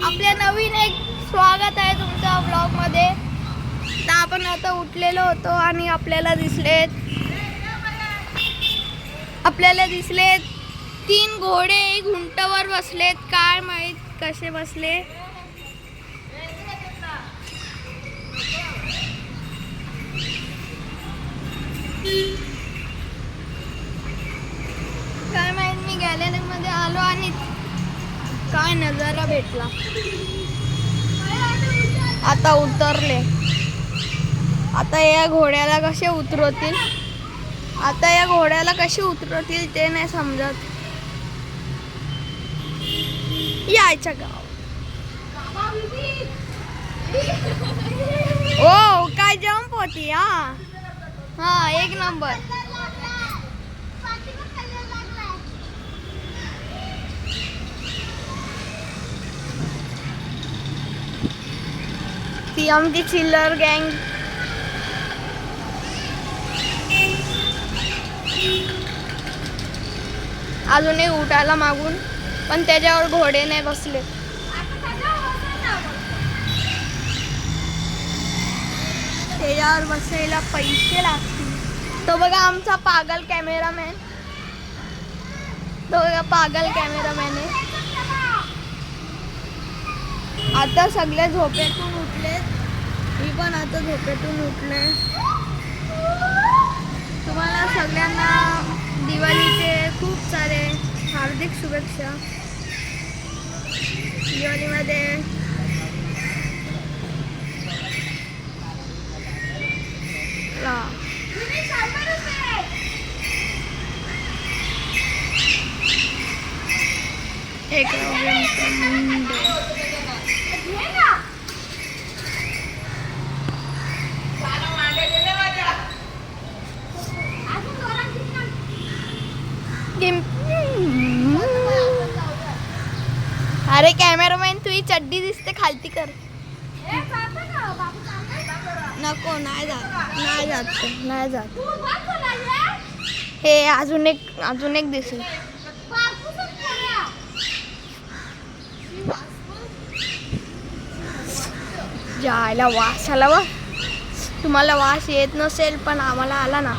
आपल्या नवीन एक स्वागत आहे तुमच्या ब्लॉगमध्ये. तर आपण आता उठलेलो होतो आणि आपल्याला दिसलेत 3 घोडे घुंटावर बसलेत. काय माहित कसे बसले. काय माहित, मी गॅलरीमध्ये आलो आणि काय नजारा भेटला. आता उतरले. आता या घोड्याला कसे उतरवतील ते नाही समजत. यायच्या गाव ओ काय जंप होती. हा एक नंबर. ती आमची चिल्लर गँग. अजून एक उठायला मागून, पण त्याच्यावर घोडे नाही बसले. त्याच्यावर बसायला पैसे लागतील. तो बघा आमचा पागल कॅमेरामॅन. आहे. आता सगळे झोपेतून उठले. मी पण आता झोपेतून उठले. तुम्हाला सगळ्यांना दिवाळीचे खूप सारे हार्दिक शुभेच्छा. दिवाळीमध्ये एक अरे कॅमेरामॅन तुझी चड्डी दिसते, खालती कर. नको, नाही जात. हे अजून एक दिसेल. जायला वास आला वा. तुम्हाला वास येत नसेल पण आम्हाला आला ना.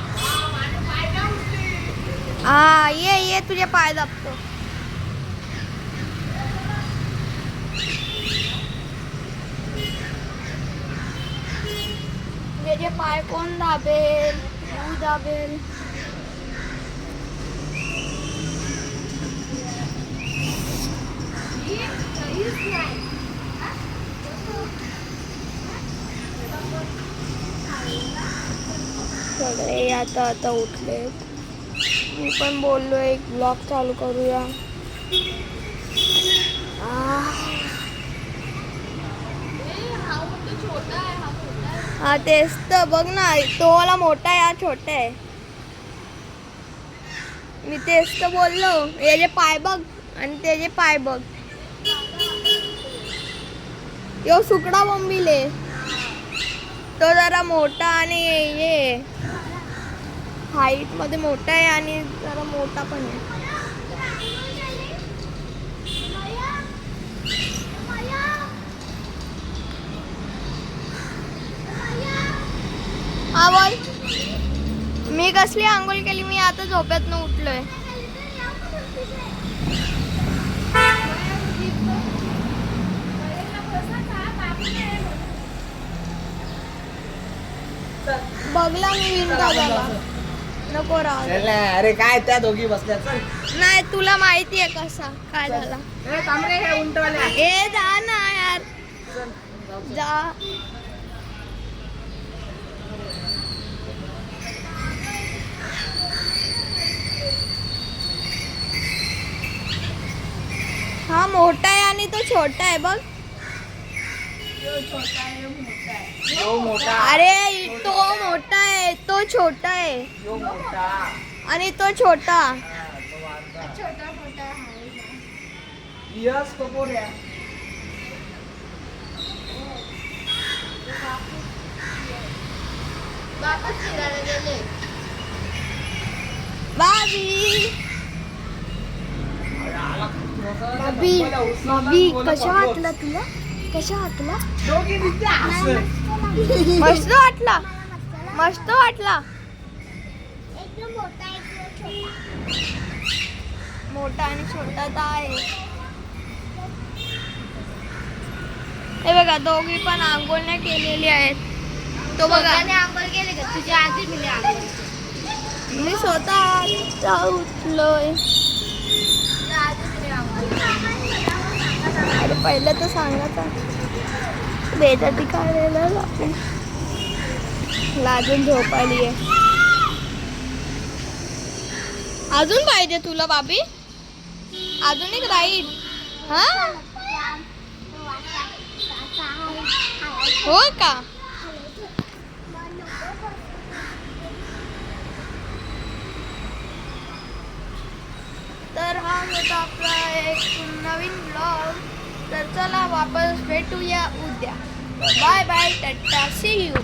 ये तुझे पाय दाबतो. तुझे पाय कोण दाबेल? तू दाबेल. सगळे आता उठले. मी पण बोललो एक ब्लॉग चालू करूया. हा तेच तर बघ ना, तो वाला मोठा आहे, हा छोटा आहे. मी तेच तर बोललो. याचे पाय बघ आणि त्याचे पाय बघ. यो सुकडा बोंबिले. तो जरा मोठा आणि ये हाईट मध्ये मोठा आहे आणि जरा मोठा पण आहे. हा बोल. मी कसली आंघोळ केली? मी आता झोपेतनं उठलोय. बघला मी विन दादाला. नको राहू. अरे काय त्या दोघी बसल्या. चल. नाही तुला माहिती आहे कसा काय झाला. हे उंटवाले. ए जा ना यार. जा. हा मोठा आहे आणि तो छोटा आहे बघ. अरे तो मोठा आहे, तो छोटा आहे. आणि तो छोटा. बाजी भाभी भाभी कशा वाटला तुला कशा वाटला दोघी दिसत्या असं. मस्त वाटला मस्त वाटला मोठा आणि छोटा तर आहे. हे बघा दोघी पण आंघोळण्या केलेली आहेत. तो बघा आंघोळ केले का तुझी आजी मिली आंघोळ मी स्वतः आता उठलोय. अरे पहिलं तर सांगायचं बेजाती काढायला आपण लाजून झोप आली आहे. अजून पाहिजे तुला बाबी अजून एक राईड हा हो का तर हा होता आपला एक नवीन ब्लॉग. तर चला वापस भेटूया उद्या. Bye bye tata see you.